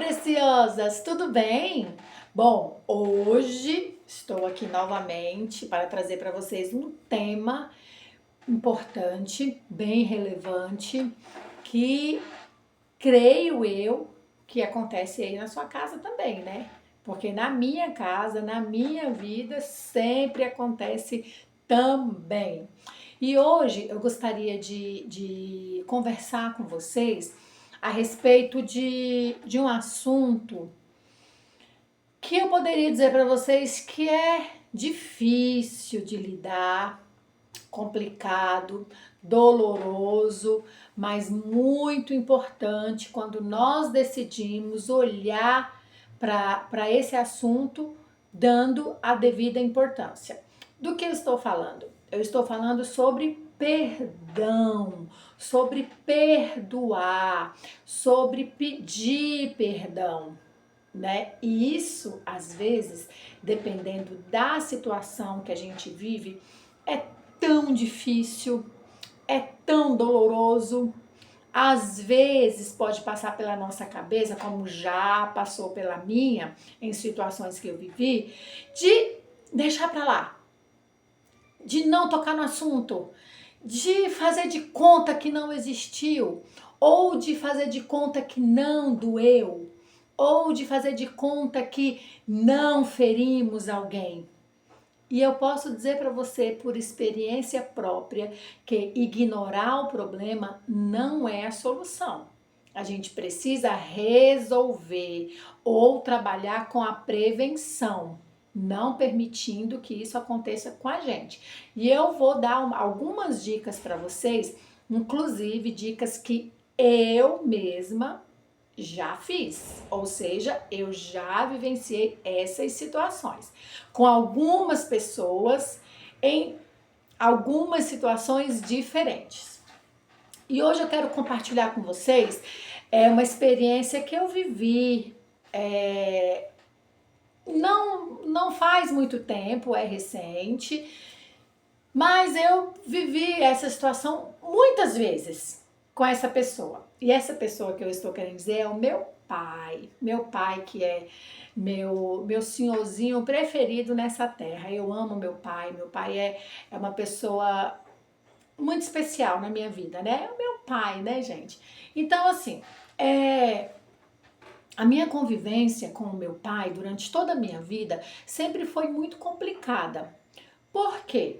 preciosas, tudo bem? Bom, hoje estou aqui novamente para trazer para vocês um tema importante, bem relevante, que creio eu que acontece aí na sua casa também, né? Porque na minha casa, na minha vida, sempre acontece também. E hoje eu gostaria de conversar com vocês a respeito de um assunto que eu poderia dizer para vocês que é difícil de lidar, complicado, doloroso, mas muito importante quando nós decidimos olhar para esse assunto dando a devida importância. Do que eu estou falando? Eu estou falando sobre perdão, sobre perdoar, sobre pedir perdão, né? E isso, às vezes, dependendo da situação que a gente vive, é tão difícil, é tão doloroso. Às vezes pode passar pela nossa cabeça, como já passou pela minha, em situações que eu vivi, de deixar pra lá, de não tocar no assunto, de fazer de conta que não existiu, ou de fazer de conta que não doeu, ou de fazer de conta que não ferimos alguém. E eu posso dizer para você, por experiência própria, que ignorar o problema não é a solução. A gente precisa resolver ou trabalhar com a prevenção, não permitindo que isso aconteça com a gente. E eu vou dar algumas dicas para vocês, inclusive dicas que eu mesma já fiz, ou seja, eu já vivenciei essas situações com algumas pessoas em algumas situações diferentes. E hoje eu quero compartilhar com vocês uma experiência que eu vivi não faz muito tempo, é recente, mas eu vivi essa situação muitas vezes com essa pessoa. E essa pessoa que eu estou querendo dizer é o meu pai. Meu pai, que é meu senhorzinho preferido nessa terra. Eu amo meu pai. Meu pai é uma pessoa muito especial na minha vida, né? É o meu pai, né, gente? Então, assim, a minha convivência com o meu pai durante toda a minha vida sempre foi muito complicada. Por quê?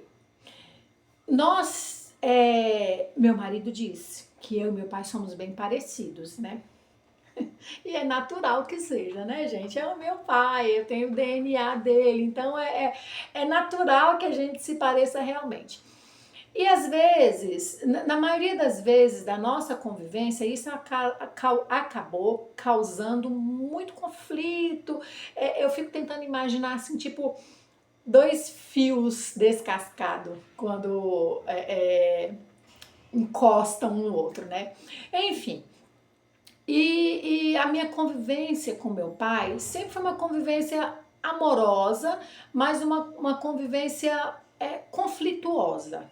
Meu marido disse que eu e meu pai somos bem parecidos, né? E é natural que seja, né, gente? É o meu pai, eu tenho o DNA dele, então é natural que a gente se pareça realmente. E às vezes, na maioria das vezes da nossa convivência, isso acabou causando muito conflito. Eu fico tentando imaginar assim, tipo, dois fios descascados quando encostam um no outro, né? Enfim. E a minha convivência com meu pai sempre foi uma convivência amorosa, mas uma convivência conflituosa.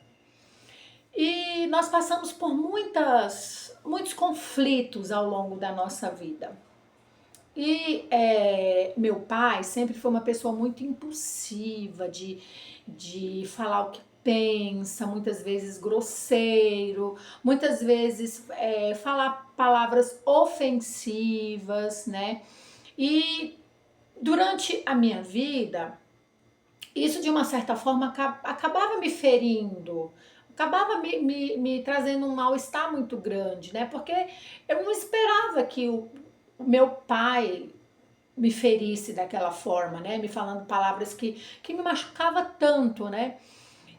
E nós passamos por muitos conflitos ao longo da nossa vida. E meu pai sempre foi uma pessoa muito impulsiva, de falar o que pensa, muitas vezes grosseiro, muitas vezes falar palavras ofensivas, né? E durante a minha vida, isso de uma certa forma acabava me ferindo, acabava me trazendo um mal-estar muito grande, né? Porque eu não esperava que o meu pai me ferisse daquela forma, né? Me falando palavras que me machucava tanto, né?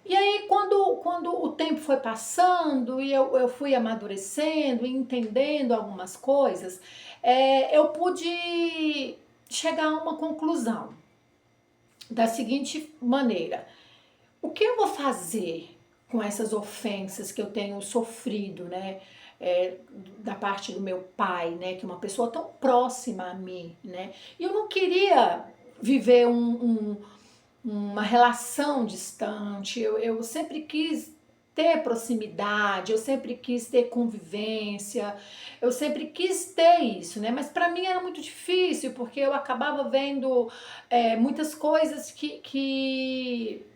E aí, quando o tempo foi passando e eu fui amadurecendo e entendendo algumas coisas, eu pude chegar a uma conclusão da seguinte maneira: o que eu vou fazer com essas ofensas que eu tenho sofrido, né? Da parte do meu pai, né? Que é uma pessoa tão próxima a mim, né? E eu não queria viver uma relação distante, eu sempre quis ter proximidade, eu sempre quis ter convivência, eu sempre quis ter isso, né? Mas para mim era muito difícil, porque eu acabava vendo muitas coisas que,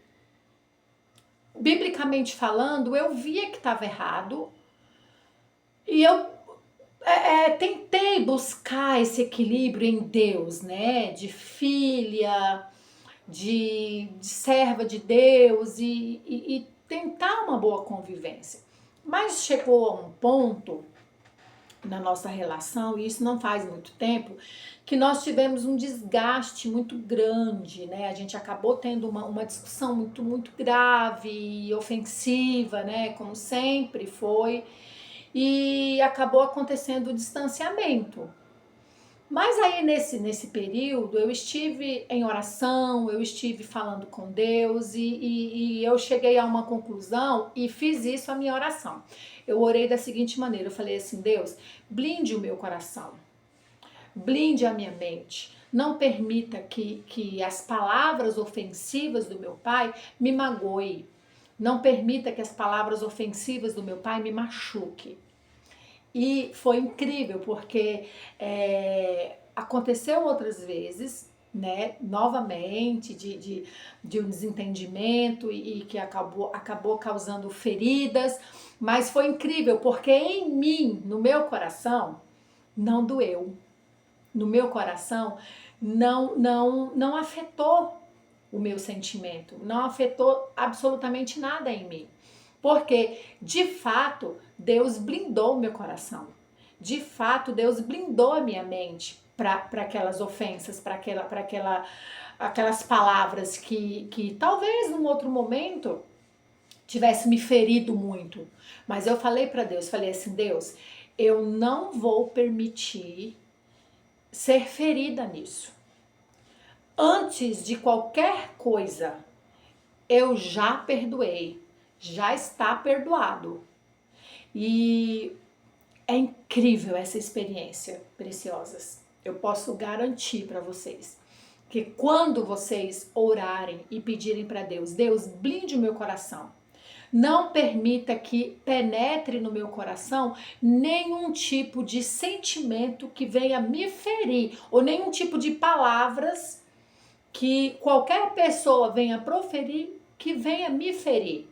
biblicamente falando, eu via que estava errado, e eu tentei buscar esse equilíbrio em Deus, né? De filha, de serva de Deus e tentar uma boa convivência. Mas chegou a um ponto na nossa relação, e isso não faz muito tempo, que nós tivemos um desgaste muito grande, né? A gente acabou tendo uma discussão muito grave e ofensiva, né? Como sempre foi, e acabou acontecendo o distanciamento. Mas aí nesse período eu estive em oração, eu estive falando com Deus e eu cheguei a uma conclusão e fiz isso a minha oração. Eu orei da seguinte maneira, eu falei assim: Deus, blinde o meu coração, blinde a minha mente, não permita que as palavras ofensivas do meu pai me magoem, não permita que as palavras ofensivas do meu pai me machuquem. E foi incrível, porque aconteceu outras vezes, né, novamente, de um desentendimento e que acabou causando feridas, mas foi incrível, porque em mim, no meu coração, não doeu. No meu coração, não afetou o meu sentimento, não afetou absolutamente nada em mim. Porque, de fato, Deus blindou o meu coração. De fato, Deus blindou a minha mente para aquelas ofensas, para aquelas palavras que talvez num outro momento tivesse me ferido muito. Mas eu falei para Deus, falei assim: Deus, eu não vou permitir ser ferida nisso. Antes de qualquer coisa, eu já perdoei, já está perdoado. E é incrível essa experiência, preciosas. Eu posso garantir para vocês que quando vocês orarem e pedirem para Deus, Deus, blinde o meu coração. Não permita que penetre no meu coração nenhum tipo de sentimento que venha me ferir, ou nenhum tipo de palavras que qualquer pessoa venha proferir que venha me ferir.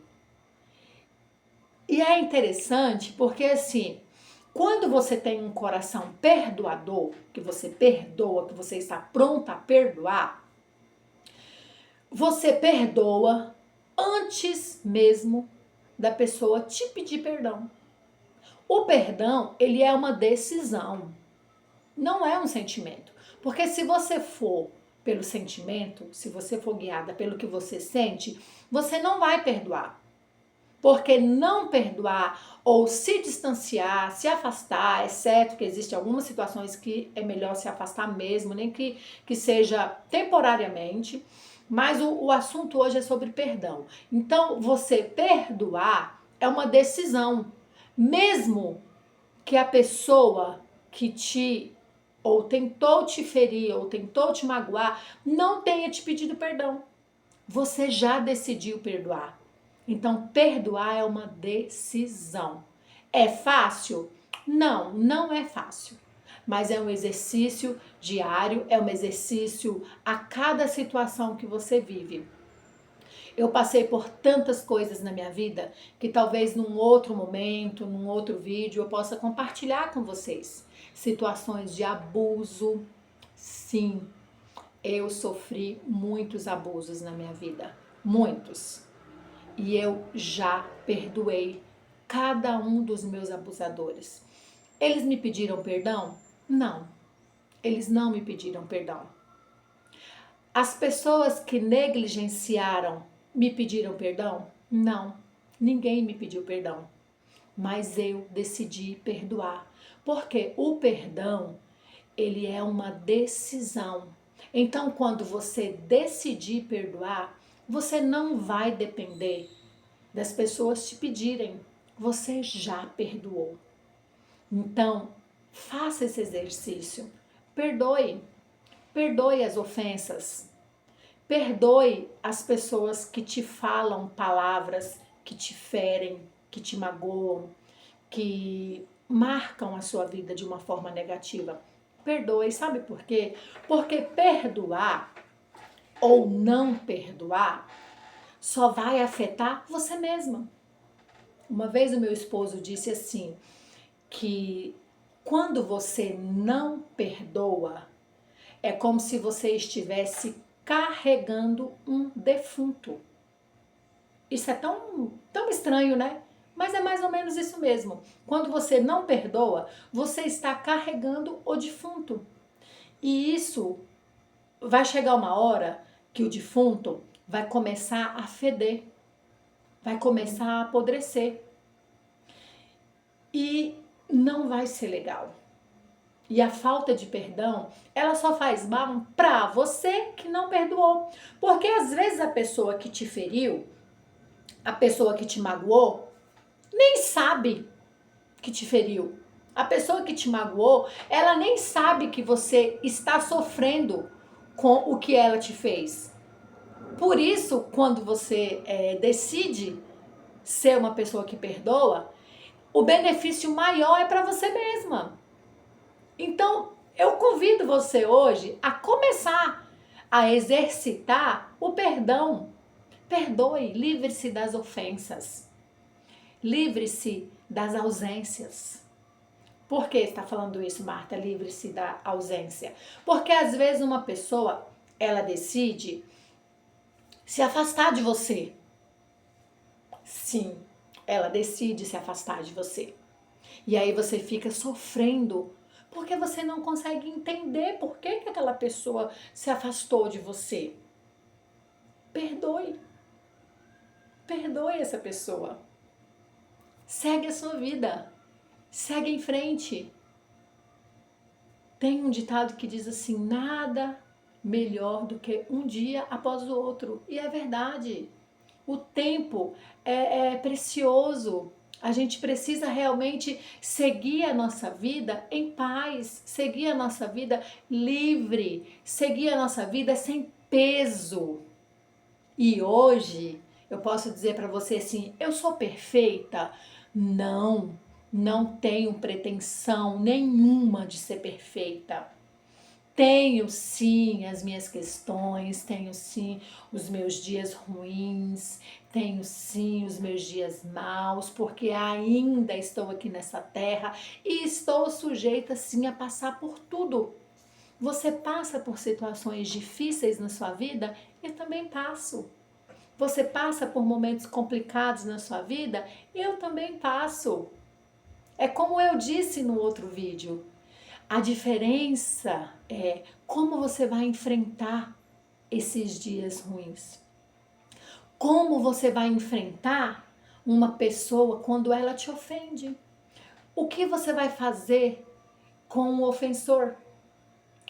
E é interessante porque assim, quando você tem um coração perdoador, que você perdoa, que você está pronta a perdoar, você perdoa antes mesmo da pessoa te pedir perdão. O perdão, ele é uma decisão, não é um sentimento. Porque se você for pelo sentimento, se você for guiada pelo que você sente, você não vai perdoar. Porque não perdoar ou se distanciar, se afastar, é certo que existem algumas situações que é melhor se afastar mesmo, nem que seja temporariamente, mas o assunto hoje é sobre perdão. Então, você perdoar é uma decisão, mesmo que a pessoa que te ou tentou te ferir ou tentou te magoar não tenha te pedido perdão. Você já decidiu perdoar. Então, perdoar é uma decisão. É fácil? Não, não é fácil. Mas é um exercício diário, é um exercício a cada situação que você vive. Eu passei por tantas coisas na minha vida que talvez num outro momento, num outro vídeo, eu possa compartilhar com vocês. Situações de abuso. Sim, eu sofri muitos abusos na minha vida. Muitos. E eu já perdoei cada um dos meus abusadores. Eles me pediram perdão? Não. Eles não me pediram perdão. As pessoas que negligenciaram me pediram perdão? Não. Ninguém me pediu perdão. Mas eu decidi perdoar. Porque o perdão, ele é uma decisão. Então, quando você decidir perdoar, você não vai depender das pessoas te pedirem. Você já perdoou. Então, faça esse exercício. Perdoe. Perdoe as ofensas. Perdoe as pessoas que te falam palavras que te ferem, que te magoam, que marcam a sua vida de uma forma negativa. Perdoe, sabe por quê? Porque perdoar ou não perdoar só vai afetar você mesma. Uma vez o meu esposo disse assim, que quando você não perdoa, é como se você estivesse carregando um defunto. Isso é tão estranho, né? Mas é mais ou menos isso mesmo. Quando você não perdoa, você está carregando o defunto. E isso vai chegar uma hora que o defunto vai começar a feder, vai começar a apodrecer. E não vai ser legal. E a falta de perdão, ela só faz mal pra você que não perdoou. Porque às vezes a pessoa que te feriu, a pessoa que te magoou, nem sabe que te feriu. A pessoa que te magoou, ela nem sabe que você está sofrendo com o que ela te fez. Por isso, quando você decide ser uma pessoa que perdoa, o benefício maior é para você mesma. Então, eu convido você hoje a começar a exercitar o perdão. Perdoe, livre-se das ofensas. Livre-se das ausências. Por que está falando isso, Marta? Livre-se da ausência. Porque às vezes uma pessoa, ela decide se afastar de você. Sim, ela decide se afastar de você. E aí você fica sofrendo porque você não consegue entender por que aquela pessoa se afastou de você. Perdoe. Perdoe essa pessoa. Segue a sua vida. Segue em frente. Tem um ditado que diz assim, nada melhor do que um dia após o outro. E é verdade. O tempo é precioso. A gente precisa realmente seguir a nossa vida em paz, seguir a nossa vida livre, seguir a nossa vida sem peso. E hoje eu posso dizer para você assim, eu sou perfeita? Não, não tenho pretensão nenhuma de ser perfeita. Tenho sim as minhas questões, tenho sim os meus dias ruins, tenho sim os meus dias maus, porque ainda estou aqui nessa terra e estou sujeita sim a passar por tudo. Você passa por situações difíceis na sua vida? Eu também passo. Você passa por momentos complicados na sua vida? Eu também passo. É como eu disse no outro vídeo. A diferença é como você vai enfrentar esses dias ruins. Como você vai enfrentar uma pessoa quando ela te ofende. O que você vai fazer com o ofensor?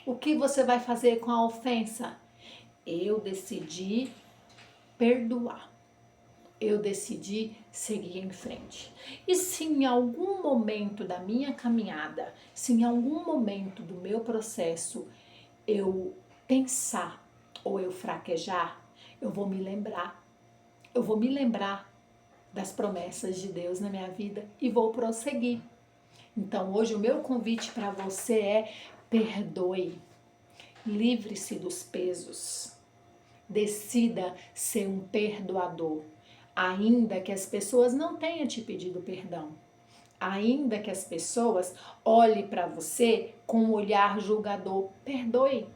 O que você vai fazer com a ofensa? Eu decidi perdoar. Eu decidi seguir em frente. E se em algum momento da minha caminhada, se em algum momento do meu processo eu pensar ou eu fraquejar, eu vou me lembrar. Eu vou me lembrar das promessas de Deus na minha vida e vou prosseguir. Então hoje o meu convite para você é perdoe. Livre-se dos pesos. Decida ser um perdoador. Ainda que as pessoas não tenham te pedido perdão, ainda que as pessoas olhem para você com um olhar julgador, perdoe.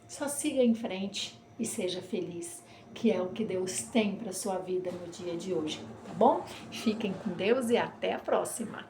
Só siga em frente e seja feliz, que é o que Deus tem para sua vida no dia de hoje, tá bom? Fiquem com Deus e até a próxima.